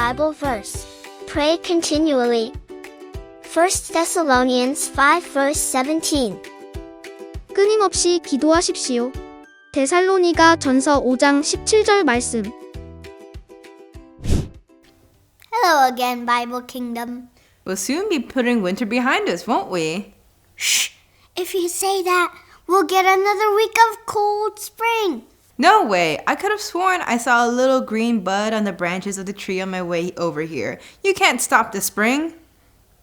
Bible verse. Pray continually. 1 Thessalonians 5 verse 17. 끊임없이 기도하십시오. 데살로니가 전서 5장 17절 말씀. Hello again, Bible Kingdom. We'll soon be putting winter behind us, won't we? Shh! If you say that, we'll get another week of cold spring. No way. I could have sworn I saw a little green bud on the branches of the tree on my way over here. You can't stop the spring.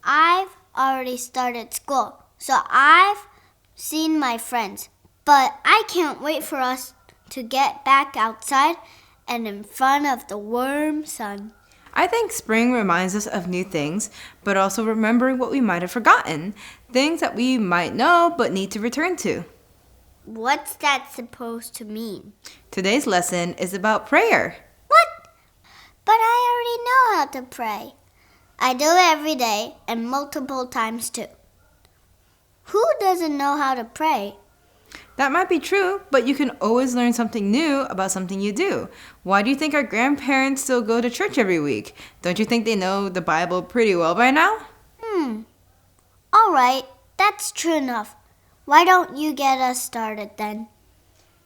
I've already started school, so I've seen my friends. But I can't wait for us to get back outside and in front of the warm sun. I think spring reminds us of new things, but also remembering what we might have forgotten. Things that we might know but need to return to. What's that supposed to mean? Today's lesson is about prayer. What? But I already know how to pray. I do it every day and multiple times too. Who doesn't know how to pray? That might be true, but you can always learn something new about something you do. Why do you think our grandparents still go to church every week? Don't you think they know the Bible pretty well by now? All right, that's true enough. Why don't you get us started then?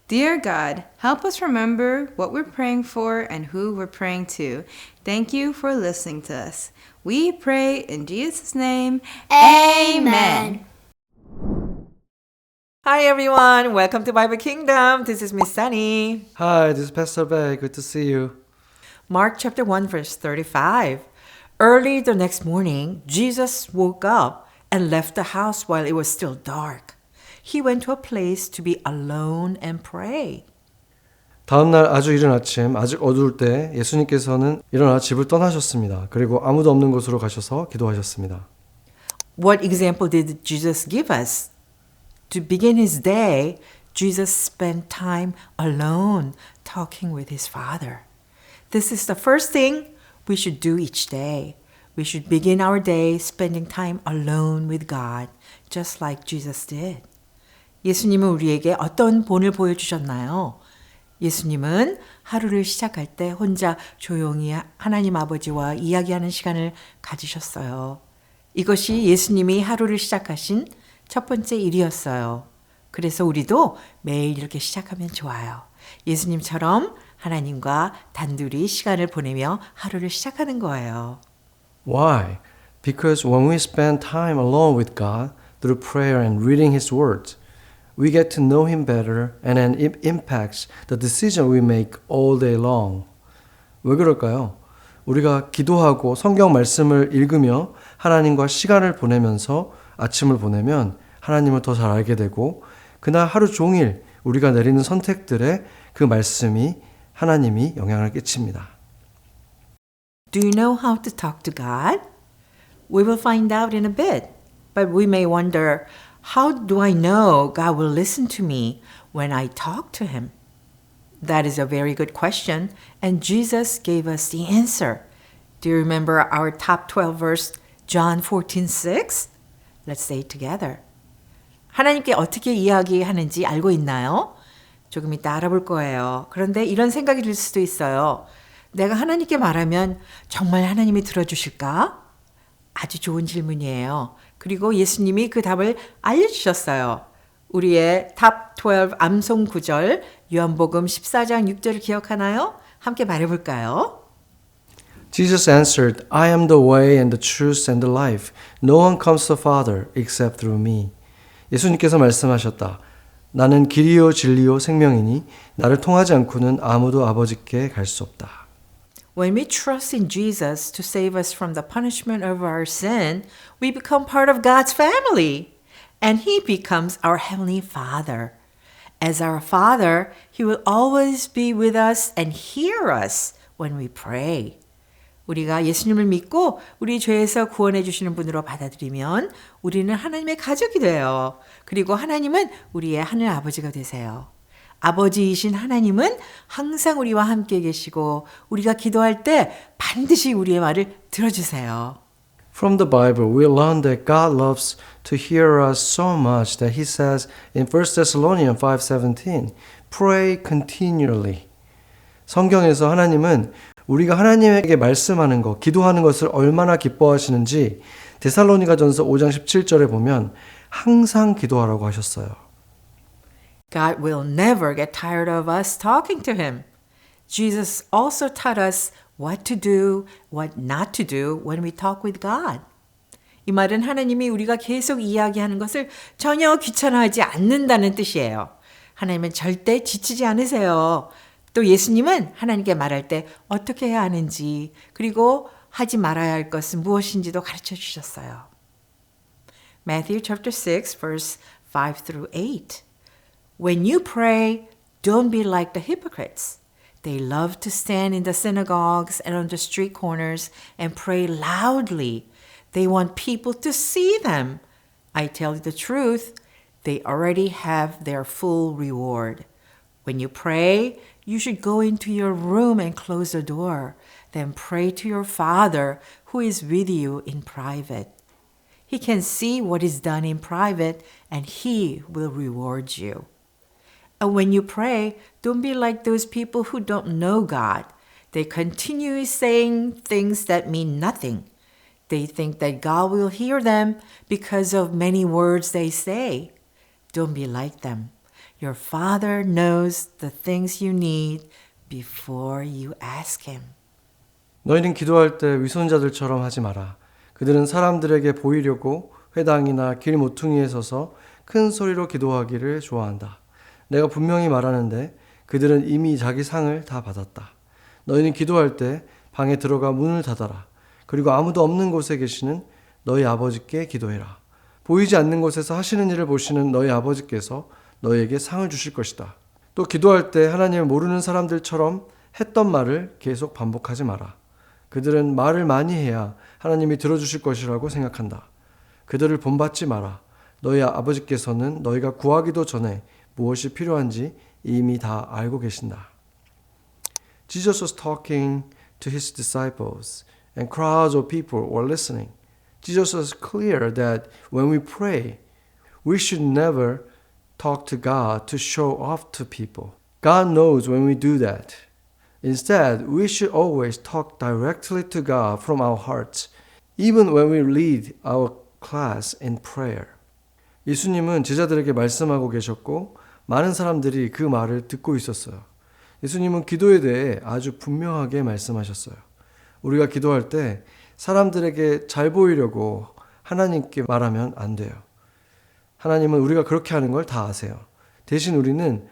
Dear God, help us remember what we're praying for and who we're praying to. Thank you for listening to us. We pray in Jesus' name. Amen. Hi everyone, welcome to Bible Kingdom. This is Miss Sunny. Hi, this is Pastor Bay. Good to see you. Mark chapter 1 verse 35. Early the next morning, Jesus woke up and left the house while it was still dark. He went to a place to be alone and pray. 다음 날 아주 이른 아침, 아직 어두울 때 예수님께서는 일어나 집을 떠나셨습니다. 그리고 아무도 없는 곳으로 가셔서 기도하셨습니다. What example did Jesus give us? To begin his day, Jesus spent time alone talking with his Father. This is the first thing we should do each day. We should begin our day spending time alone with God, just like Jesus did. 예수님은 우리에게 어떤 본을 보여주셨나요? 예수님은 하루를 시작할 때 혼자 조용히 하나님 아버지와 이야기하는 시간을 가지셨어요. 이것이 예수님이 하루를 시작하신 첫 번째 일이었어요. 그래서 우리도 매일 이렇게 시작하면 좋아요. 예수님처럼 하나님과 단둘이 시간을 보내며 하루를 시작하는 거예요. Why? Because when we spend time alone with God through prayer and reading His Word, we get to know Him better and then it impacts the decision we make all day long. 왜 그럴까요? 우리가 기도하고 성경 말씀을 읽으며 하나님과 시간을 보내면서 아침을 보내면 하나님을 더 잘 알게 되고 그날 하루 종일 우리가 내리는 선택들에 그 말씀이 하나님이 영향을 끼칩니다. Do you know how to talk to God? We will find out in a bit, but we may wonder, how do I know God will listen to me when I talk to Him? That is a very good question, and Jesus gave us the answer. Do you remember our top 12 verse, John 14:6? Let's say it together. 하나님께 어떻게 이야기하는지 알고 있나요? 조금 이따 알아볼 거예요. 그런데 이런 생각이 들 수도 있어요. 내가 하나님께 말하면 정말 하나님이 들어주실까? 아주 좋은 질문이에요. 그리고 예수님이 그 답을 알려주셨어요. 우리의 탑 12 암송 구절 요한복음 14장 6절을 기억하나요? 함께 말해볼까요? Jesus answered, I am the way and the truth and the life. No one comes to the Father except through me. 예수님께서 말씀하셨다. 나는 길이요 진리요 생명이니 나를 통하지 않고는 아무도 아버지께 갈 수 없다. When we trust in Jesus to save us from the punishment of our sin, we become part of God's family, and He becomes our Heavenly Father. As our Father, He will always be with us and hear us when we pray. 우리가 예수님을 믿고 우리 죄에서 구원해 주시는 분으로 받아들이면 우리는 하나님의 가족이 돼요. 그리고 하나님은 우리의 하늘 아버지가 되세요. 아버지이신 하나님은 항상 우리와 함께 계시고 우리가 기도할 때 반드시 우리의 말을 들어주세요. From the Bible, we learn that God loves to hear us so much that He says in 1 Thessalonians 5:17, Pray continually. 성경에서 하나님은 우리가 하나님에게 말씀하는 것, 기도하는 것을 얼마나 기뻐하시는지 데살로니가전서 5장 17절에 보면 항상 기도하라고 하셨어요. God will never get tired of us talking to him. Jesus also taught us what to do, what not to do when we talk with God. 이 말은 하나님이 우리가 계속 이야기하는 것을 전혀 귀찮아하지 않는다는 뜻이에요. 하나님은 절대 지치지 않으세요. 또 예수님은 하나님께 말할 때 어떻게 해야 하는지, 그리고 하지 말아야 할 것은 무엇인지도 가르쳐 주셨어요. Matthew chapter 6 verse 5 through 8. When you pray, don't be like the hypocrites. They love to stand in the synagogues and on the street corners and pray loudly. They want people to see them. I tell you the truth, they already have their full reward. When you pray, you should go into your room and close the door. Then pray to your Father who is with you in private. He can see what is done in private and He will reward you. And when you pray, don't be like those people who don't know God. They continue saying things that mean nothing. They think that God will hear them because of many words they say. Don't be like them. Your Father knows the things you need before you ask Him. 너희는 기도할 때 위선자들처럼 하지 마라. 그들은 사람들에게 보이려고 회당이나 길 모퉁이에 서서 큰 소리로 기도하기를 좋아한다. 내가 분명히 말하는데 그들은 이미 자기 상을 다 받았다. 너희는 기도할 때 방에 들어가 문을 닫아라. 그리고 아무도 없는 곳에 계시는 너희 아버지께 기도해라. 보이지 않는 곳에서 하시는 일을 보시는 너희 아버지께서 너희에게 상을 주실 것이다. 또 기도할 때 하나님을 모르는 사람들처럼 했던 말을 계속 반복하지 마라. 그들은 말을 많이 해야 하나님이 들어주실 것이라고 생각한다. 그들을 본받지 마라. 너희 아버지께서는 너희가 구하기도 전에 무엇이 필요한지 이미 다 알고 계신다. Jesus was talking to his disciples and crowds of people were listening. Jesus was clear that when we pray, we should never talk to God to show off to people. God knows when we do that. Instead, we should always talk directly to God from our hearts, even when we lead our class in prayer. 예수님은 제자들에게 말씀하고 계셨고 많은 사람들이 그 말을 듣고 있었어요. 예수님은 기도에 대해 아주 분명하게 말씀하셨어요. 우리가 기도할 때 사람들에게 잘 보이려고 하나님께 말하면 안 돼요. 하나님은 우리가 그렇게 하는 걸 다 아세요. 대신 우리는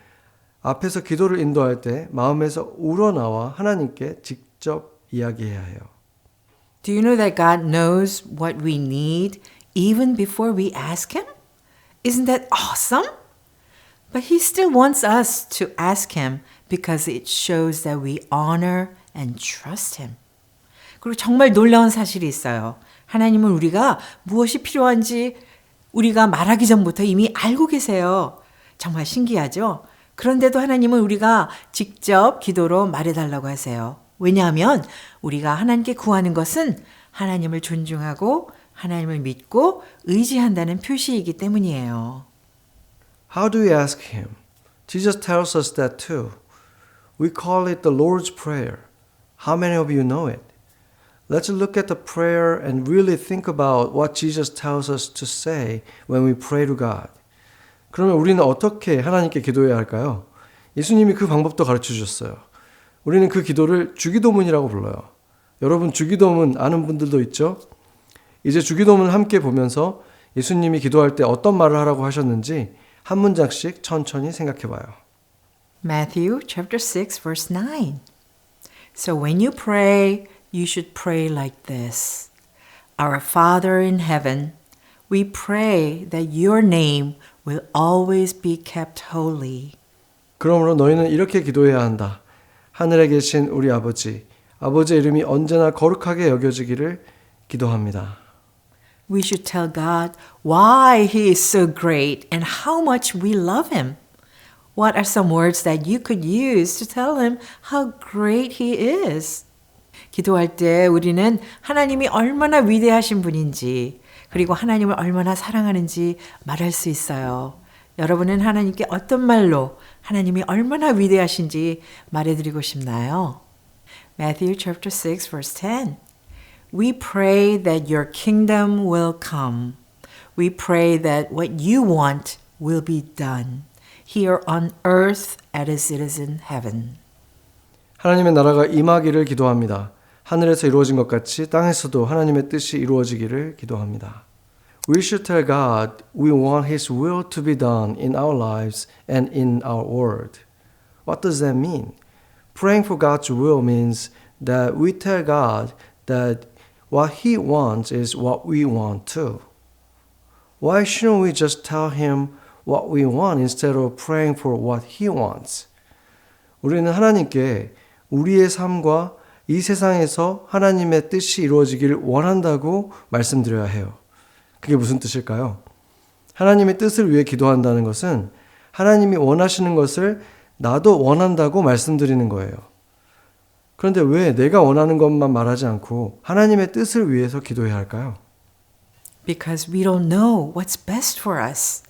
앞에서 기도를 인도할 때 마음에서 우러나와 하나님께 직접 이야기해야 해요. Do you know that God knows what we need even before we ask Him? Isn't that awesome? But He still wants us to ask Him because it shows that we honor and trust Him. 그리고 정말 놀라운 사실이 있어요. 하나님은 우리가 무엇이 필요한지 우리가 말하기 전부터 이미 알고 계세요. 정말 신기하죠? 그런데도 하나님은 우리가 직접 기도로 말해달라고 하세요. 왜냐하면 우리가 하나님께 구하는 것은 하나님을 존중하고 하나님을 믿고 의지한다는 표시이기 때문이에요. How do we ask Him? Jesus tells us that too. We call it the Lord's Prayer. How many of you know it? Let's look at the prayer and really think about what Jesus tells us to say when we pray to God. 그러면 우리는 어떻게 하나님께 기도해야 할까요? 예수님이 그 방법도 가르쳐 주셨어요. 우리는 그 기도를 주기도문이라고 불러요. 여러분 주기도문 아는 분들도 있죠? 이제 주기도문을 함께 보면서 예수님이 기도할 때 어떤 말을 하라고 하셨는지 한 문장씩 천천히 생각해 봐요. Matthew chapter 6 verse 9. So when you pray, you should pray like this. Our Father in heaven, we pray that your name will always be kept holy. 그러므로 너희는 이렇게 기도해야 한다. 하늘에 계신 우리 아버지, 아버지의 이름이 언제나 거룩하게 여겨지기를 기도합니다. We should tell God why He is so great and how much we love Him. What are some words that you could use to tell Him how great He is? 기도할 때 우리는 하나님이 얼마나 위대하신 분인지 그리고 하나님을 얼마나 사랑하는지 말할 수 있어요. 여러분은 하나님께 어떤 말로 하나님이 얼마나 위대하신지 말해드리고 싶나요? Matthew chapter 6 verse 10. We pray that your kingdom will come. We pray that what you want will be done here on earth as it is in heaven. 하나님의 나라가 임하기를 기도합니다. 하늘에서 이루어진 것 같이 땅에서도 하나님의 뜻이 이루어지기를 기도합니다. We should tell God we want His will to be done in our lives and in our world. What does that mean? Praying for God's will means that we tell God that what He wants is what we want too. Why shouldn't we just tell Him what we want instead of praying for what He wants? 우리는 하나님께 우리의 삶과 이 세상에서 하나님의 뜻이 이루어지기를 원한다고 말씀드려야 해요. 그게 무슨 뜻일까요? 하나님의 뜻을 위해 기도한다는 것은 하나님이 원하시는 것을 나도 원한다고 말씀드리는 거예요. 그런데 왜 내가 원하는 것만 말하지 않고 하나님의 뜻을 위해서 기도해야 할까요? Because we don't know what's best for us.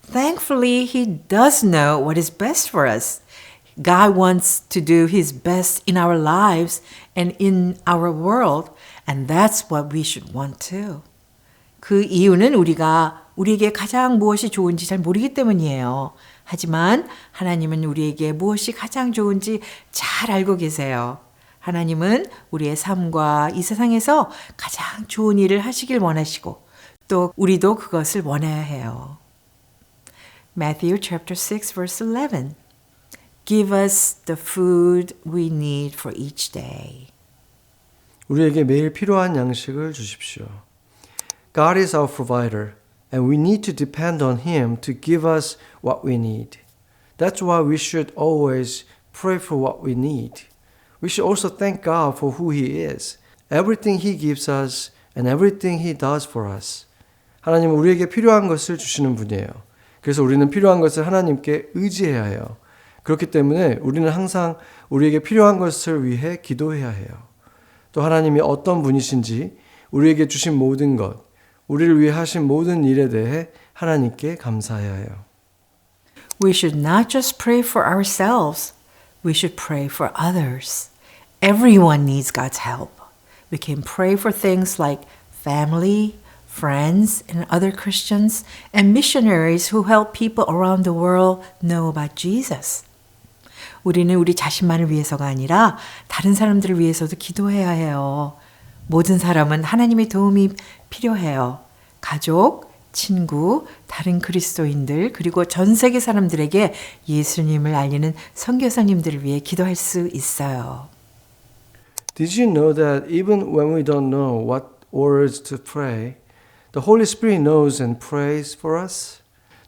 Thankfully, He does know what is best for us. God wants to do His best in our lives and in our world, and that's what we should want too. 그 이유는 우리에게 가장 무엇이 좋은지 잘 모르기 때문이에요. 하지만 하나님은 우리에게 무엇이 가장 좋은지 잘 알고 계세요. 하나님은 우리의 삶과 이 세상에서 가장 좋은 일을 하시길 원하시고 또 우리도 그것을 원해야 해요. Matthew chapter 6 verse 11. Give us the food we need for each day. 우리에게 매일 필요한 양식을 주십시오. God is our provider, and we need to depend on Him to give us what we need. That's why we should always pray for what we need. We should also thank God for who He is, everything He gives us, and everything He does for us. 하나님은 우리에게 필요한 것을 주시는 분이에요. 그래서 우리는 필요한 것을 하나님께 의지해야 해요. 그렇기 때문에 우리는 항상 우리에게 필요한 것을 위해 기도해야 해요. 또 하나님이 어떤 분이신지 우리에게 주신 모든 것, 우리를 위해 하신 모든 일에 대해 하나님께 감사해야 해요. We should not just pray for ourselves. We should pray for others. Everyone needs God's help. We can pray for things like family, friends, and other Christians, and missionaries who help people around the world know about Jesus. 우리는 우리 자신만을 위해서가 아니라 다른 사람들을 위해서도 기도해야 해요. 모든 사람은 하나님의 도움이 필요해요. 가족, 친구, 다른 그리스도인들, 그리고 전 세계 사람들에게 예수님을 알리는 선교사님들을 위해 기도할 수 있어요. Did you know that even when we don't know what words to pray, the Holy Spirit knows and prays for us?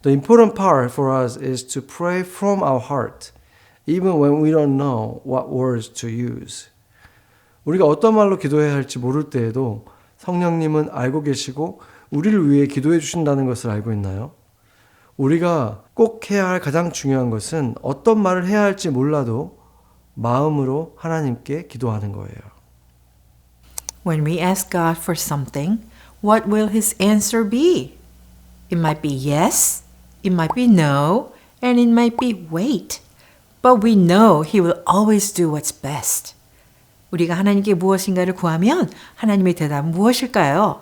The important part for us is to pray from our heart, even when we don't know what words to use. 우리가 어떤 말로 기도해야 할지 모를 때에도 성령님은 알고 계시고 우리를 위해 기도해 주신다는 것을 알고 있나요? 우리가 꼭 해야 할 가장 중요한 것은 어떤 말을 해야 할지 몰라도 마음으로 하나님께 기도하는 거예요. When we ask God for something, what will His answer be? It might be yes, it might be no, and it might be wait. But we know He will always do what's best. 우리가 하나님께 무엇인가를 구하면 하나님의 대답은 무엇일까요?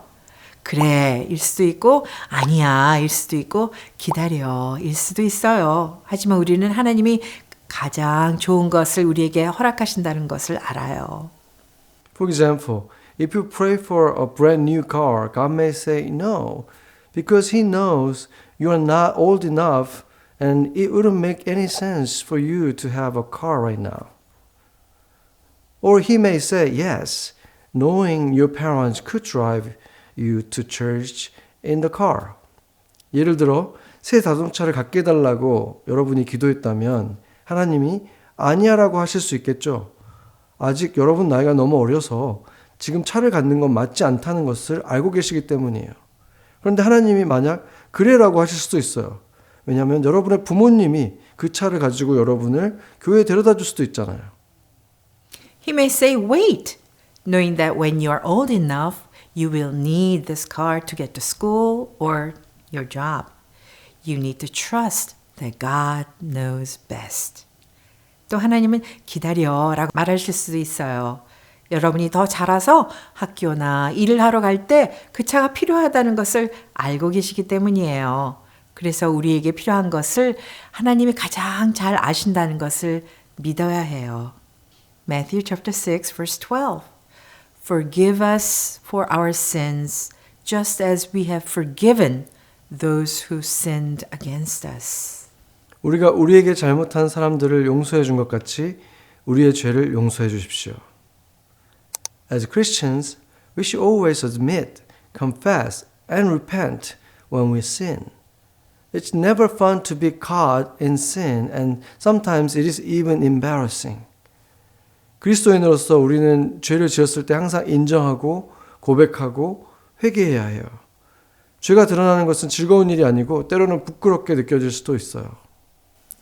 그래, 일 수도 있고 아니야, 일 수도 있고 기다려, 일 수도 있어요. 하지만 우리는 하나님이 가장 좋은 것을 우리에게 허락하신다는 것을 알아요. For example, if you pray for a brand new car, God may say no, because He knows you are not old enough and it wouldn't make any sense for you to have a car right now. Or He may say yes, knowing your parents could drive you to church in the car. 예를 들어 새 자동차를 갖게 해달라고 여러분이 기도했다면 하나님이 아니야라고 하실 수 있겠죠. 아직 여러분 나이가 너무 어려서 지금 차를 갖는 건 맞지 않다는 것을 알고 계시기 때문이에요. 그런데 하나님이 만약 그래라고 하실 수도 있어요. 왜냐하면 여러분의 부모님이 그 차를 가지고 여러분을 교회에 데려다 줄 수도 있잖아요. He may say wait, knowing that when you are old enough, you will need this car to get to school or your job. You need to trust that God knows best. 또 하나님은 기다려라고 말하실 수도 있어요. 여러분이 더 자라서 학교나 일을 하러 갈 때 그 차가 필요하다는 것을 알고 계시기 때문이에요. 그래서 우리에게 필요한 것을 하나님이 가장 잘 아신다는 것을 믿어야 해요. Matthew chapter 6 verse 12. Forgive us for our sins just as we have forgiven those who sinned against us. 우리가 우리에게 잘못한 사람들을 용서해 준 것 같이 우리의 죄를 용서해 주십시오. As Christians, we should always admit, confess, and repent when we sin. It's never fun to be caught in sin, and sometimes it is even embarrassing. 그리스도인으로서 우리는 죄를 지었을 때 항상 인정하고 고백하고 회개해야 해요. 죄가 드러나는 것은 즐거운 일이 아니고 때로는 부끄럽게 느껴질 수도 있어요.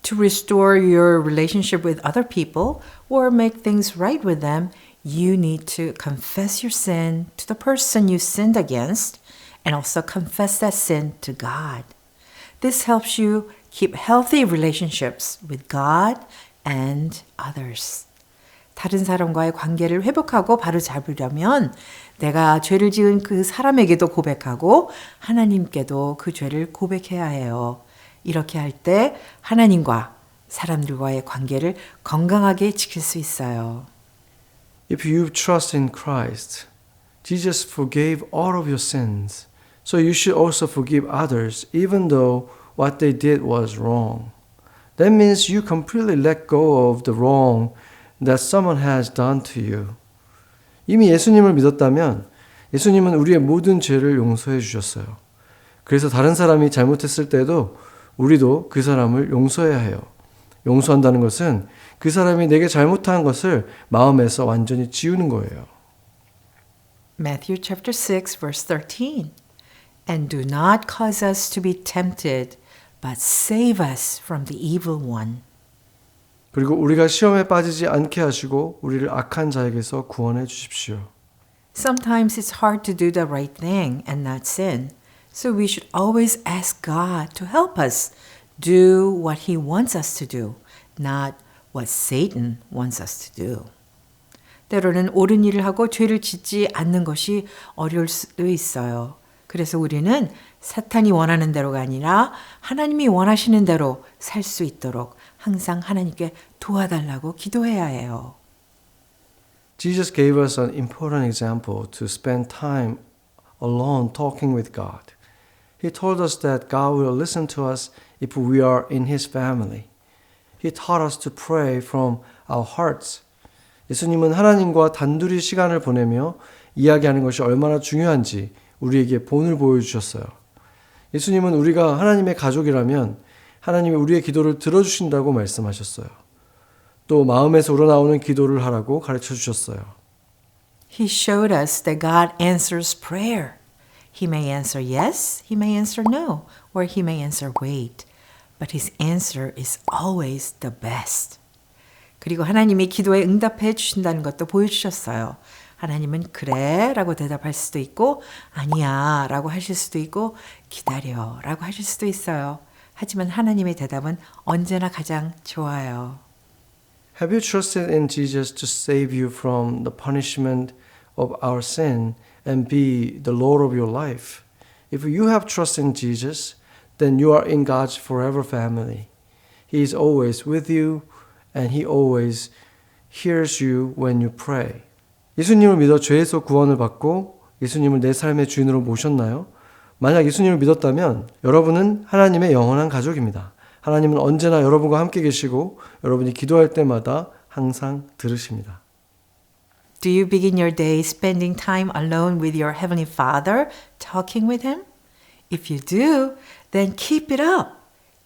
To restore your relationship with other people or make things right with them, you need to confess your sin to the person you sinned against and also confess that sin to God. This helps you keep healthy relationships with God and others. 다른 사람과의 관계를 회복하고 바로 잡으려면 내가 죄를 지은 그 사람에게도 고백하고 하나님께도 그 죄를 고백해야 해요. 이렇게 할 때 하나님과 사람들과의 관계를 건강하게 지킬 수 있어요. If you trust in Christ, Jesus forgave all of your sins. So you should also forgive others even though what they did was wrong. That means you completely let go of the wrong that someone has done to you. 이미 예수님을 믿었다면 예수님은 우리의 모든 죄를 용서해 주셨어요. 그래서 다른 사람이 잘못했을 때도 우리도 그 사람을 용서해야 해요. 용서한다는 것은 그 사람이 내게 잘못한 것을 마음에서 완전히 지우는 거예요. Matthew chapter 6 verse 13. And do not cause us to be tempted, but save us from the evil one. 그리고 우리가 시험에 빠지지 않게 하시고 우리를 악한 자에게서 구원해 주십시오. Sometimes it's hard to do the right thing and not sin. So we should always ask God to help us do what He wants us to do, not what Satan wants us to do. 때로는 옳은 일을 하고 죄를 짓지 않는 것이 어려울 수도 있어요. 그래서 우리는 사탄이 원하는 대로가 아니라 하나님이 원하시는 대로 살 수 있도록 항상 하나님께 도와달라고 기도해야 해요. Jesus gave us an important example to spend time alone talking with God. He told us that God will listen to us if we are in His family. He taught us to pray from our hearts. 예수님은 하나님과 단둘이 시간을 보내며 이야기하는 것이 얼마나 중요한지 우리에게 본을 보여주셨어요. 예수님은 우리가 하나님의 가족이라면 하나님이 우리의 기도를 들어주신다고 말씀하셨어요. 또 마음에서 우러나오는 기도를 하라고 가르쳐 주셨어요. He showed us that God answers prayer. He may answer yes, He may answer no, or He may answer wait. But His answer is always the best. 그리고 하나님이 기도에 응답해 주신다는 것도 보여주셨어요. 하나님은 그래 라고 대답할 수도 있고 아니야 라고 하실 수도 있고 기다려 라고 하실 수도 있어요. 하지만 하나님의 대답은 언제나 가장 좋아요. Have you trusted in Jesus to save you from the punishment of our sin and be the Lord of your life? If you have trust in Jesus, then you are in God's forever family. He is always with you and He always hears you when you pray. 예수님을 믿어 죄에서 구원을 받고 예수님을 내 삶의 주인으로 모셨나요? 만약 예수님을 믿었다면 여러분은 하나님의 영원한 가족입니다. 하나님은 언제나 여러분과 함께 계시고 여러분이 기도할 때마다 항상 들으십니다. Do you begin your day spending time alone with your Heavenly Father, talking with Him? If you do, then keep it up.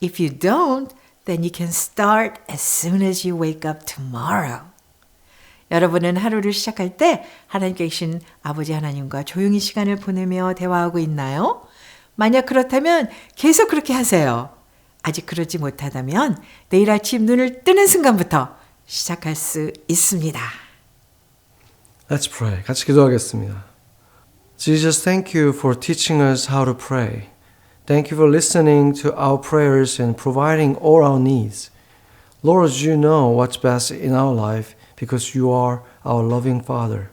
If you don't, then you can start as soon as you wake up tomorrow. 여러분은 하루를 시작할 때 하나님께 계신 아버지 하나님과 조용히 시간을 보내며 대화하고 있나요? 만약 그렇다면 계속 그렇게 하세요. 아직 그러지 못하다면 내일 아침 눈을 뜨는 순간부터 시작할 수 있습니다. Let's pray. 같이 기도하겠습니다. Jesus, thank you for teaching us how to pray. Thank you for listening to our prayers and providing all our needs. Lord, you know what's best in our life because you are our loving Father.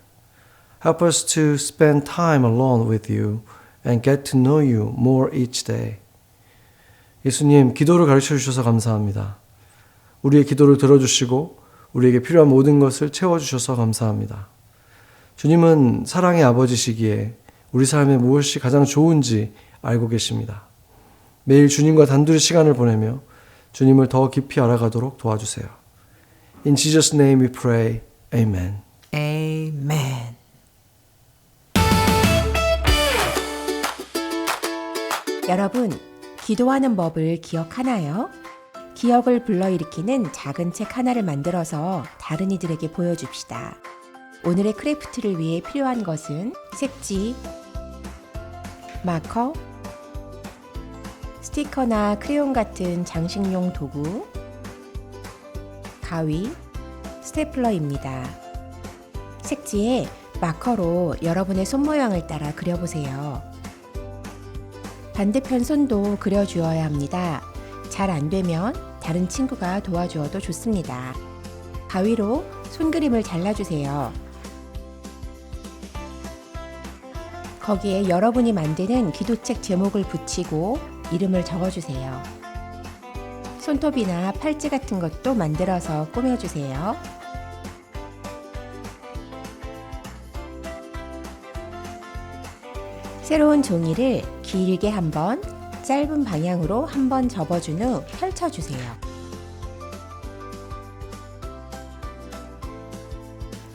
Help us to spend time alone with you and get to know you more each day. 예수님, 기도를 가르쳐 주셔서 감사합니다. 우리의 기도를 들어주시고 우리에게 필요한 모든 것을 채워주셔서 감사합니다. 주님은 사랑의 아버지시기에 우리 삶에 무엇이 가장 좋은지 알고 계십니다. 매일 주님과 단둘이 시간을 보내며 주님을 더 깊이 알아가도록 도와주세요. In Jesus' name we pray. Amen. Amen. 여러분, 기도하는 법을 기억하나요? 기억을 불러일으키는 작은 책 하나를 만들어서 다른 이들에게 보여줍시다. 오늘의 크래프트를 위해 필요한 것은 색지, 마커, 스티커나 크레용 같은 장식용 도구, 가위, 스테플러입니다. 색지에 마커로 여러분의 손 모양을 따라 그려보세요. 반대편 손도 그려주어야 합니다. 잘 안되면 다른 친구가 도와주어도 좋습니다. 가위로 손그림을 잘라주세요. 거기에 여러분이 만드는 기도책 제목을 붙이고 이름을 적어주세요. 손톱이나 팔찌 같은 것도 만들어서 꾸며주세요. 새로운 종이를 길게 한번, 짧은 방향으로 한번 접어준 후 펼쳐주세요.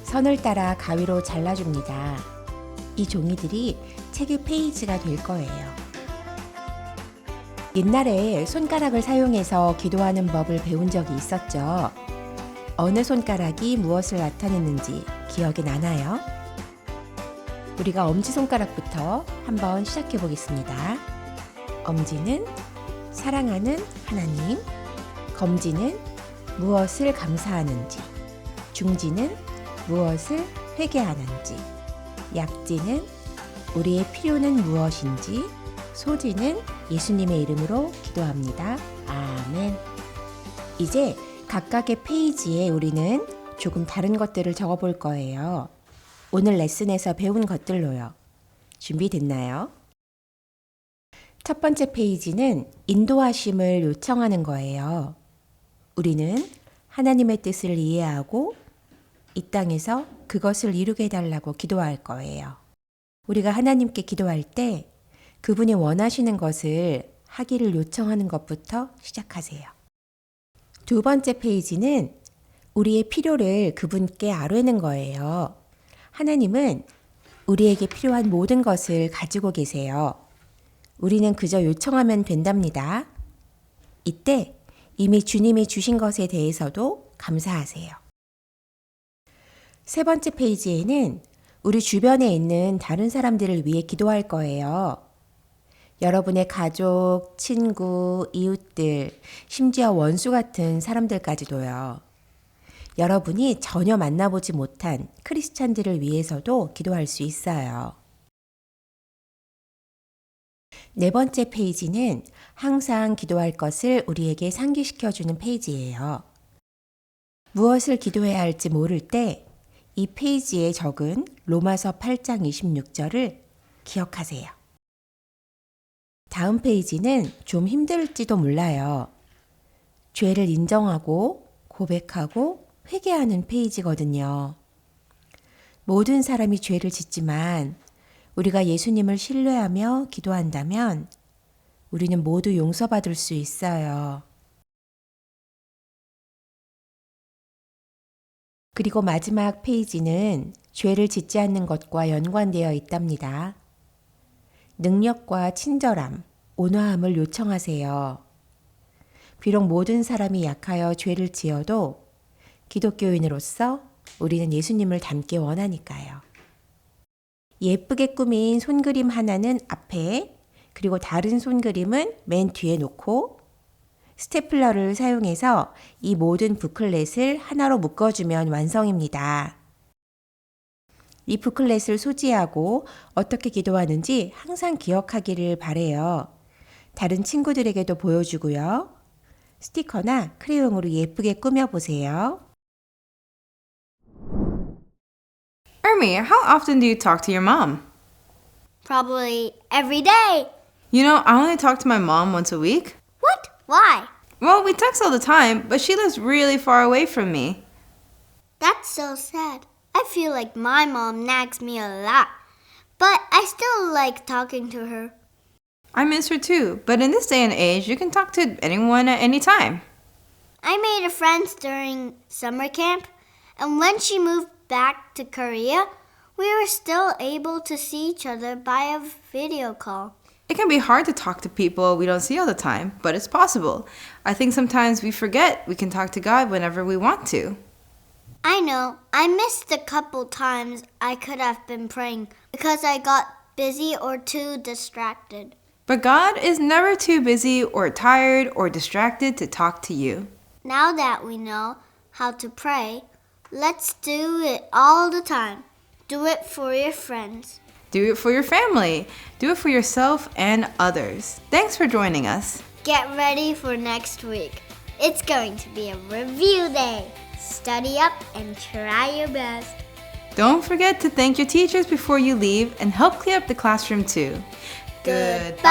선을 따라 가위로 잘라줍니다. 이 종이들이 책의 페이지가 될 거예요. 옛날에 손가락을 사용해서 기도하는 법을 배운 적이 있었죠. 어느 손가락이 무엇을 나타냈는지 기억이 나나요? 우리가 엄지손가락부터 한번 시작해 보겠습니다. 엄지는 사랑하는 하나님, 검지는 무엇을 감사하는지, 중지는 무엇을 회개하는지, 약지는 우리의 필요는 무엇인지, 소지는 예수님의 이름으로 기도합니다. 아멘. 이제 각각의 페이지에 우리는 조금 다른 것들을 적어볼 거예요. 오늘 레슨에서 배운 것들로요. 준비됐나요? 첫 번째 페이지는 인도하심을 요청하는 거예요. 우리는 하나님의 뜻을 이해하고 이 땅에서 그것을 이루게 해달라고 기도할 거예요. 우리가 하나님께 기도할 때 그분이 원하시는 것을 하기를 요청하는 것부터 시작하세요. 두 번째 페이지는 우리의 필요를 그분께 아뢰는 거예요. 하나님은 우리에게 필요한 모든 것을 가지고 계세요. 우리는 그저 요청하면 된답니다. 이때 이미 주님이 주신 것에 대해서도 감사하세요. 세 번째 페이지에는 우리 주변에 있는 다른 사람들을 위해 기도할 거예요. 여러분의 가족, 친구, 이웃들, 심지어 원수 같은 사람들까지도요. 여러분이 전혀 만나보지 못한 크리스찬들을 위해서도 기도할 수 있어요. 네 번째 페이지는 항상 기도할 것을 우리에게 상기시켜주는 페이지예요. 무엇을 기도해야 할지 모를 때 이 페이지에 적은 로마서 8장 26절을 기억하세요. 다음 페이지는 좀 힘들지도 몰라요. 죄를 인정하고 고백하고 회개하는 페이지거든요. 모든 사람이 죄를 짓지만 우리가 예수님을 신뢰하며 기도한다면 우리는 모두 용서받을 수 있어요. 그리고 마지막 페이지는 죄를 짓지 않는 것과 연관되어 있답니다. 능력과 친절함, 온화함을 요청하세요. 비록 모든 사람이 약하여 죄를 지어도 기독교인으로서 우리는 예수님을 닮기 원하니까요. 예쁘게 꾸민 손그림 하나는 앞에, 그리고 다른 손그림은 맨 뒤에 놓고 스테플러를 사용해서 이 모든 부클렛을 하나로 묶어주면 완성입니다. 이 부클렛을 소지하고 어떻게 기도하는지 항상 기억하기를 바래요. 다른 친구들에게도 보여주고요. 스티커나 크레용으로 예쁘게 꾸며보세요. Ermi, how often do you talk to your mom? Probably every day. You know, I only talk to my mom once a week. What? Why? Well, we text all the time, but she lives really far away from me. That's so sad. I feel like my mom nags me a lot, but I still like talking to her. I miss her too, but in this day and age, you can talk to anyone at any time. I made a friend during summer camp, and when she moved back to Korea, we were still able to see each other by a video call. It can be hard to talk to people we don't see all the time, but it's possible. I think sometimes we forget we can talk to God whenever we want to. I know, I missed a couple times I could have been praying because I got busy or too distracted. But God is never too busy or tired or distracted to talk to you. Now that we know how to pray, let's do it all the time. Do it for your friends. Do it for your family. Do it for yourself and others. Thanks for joining us. Get ready for next week. It's going to be a review day. Study up and try your best. Don't forget to thank your teachers before you leave and help clean up the classroom too. Goodbye.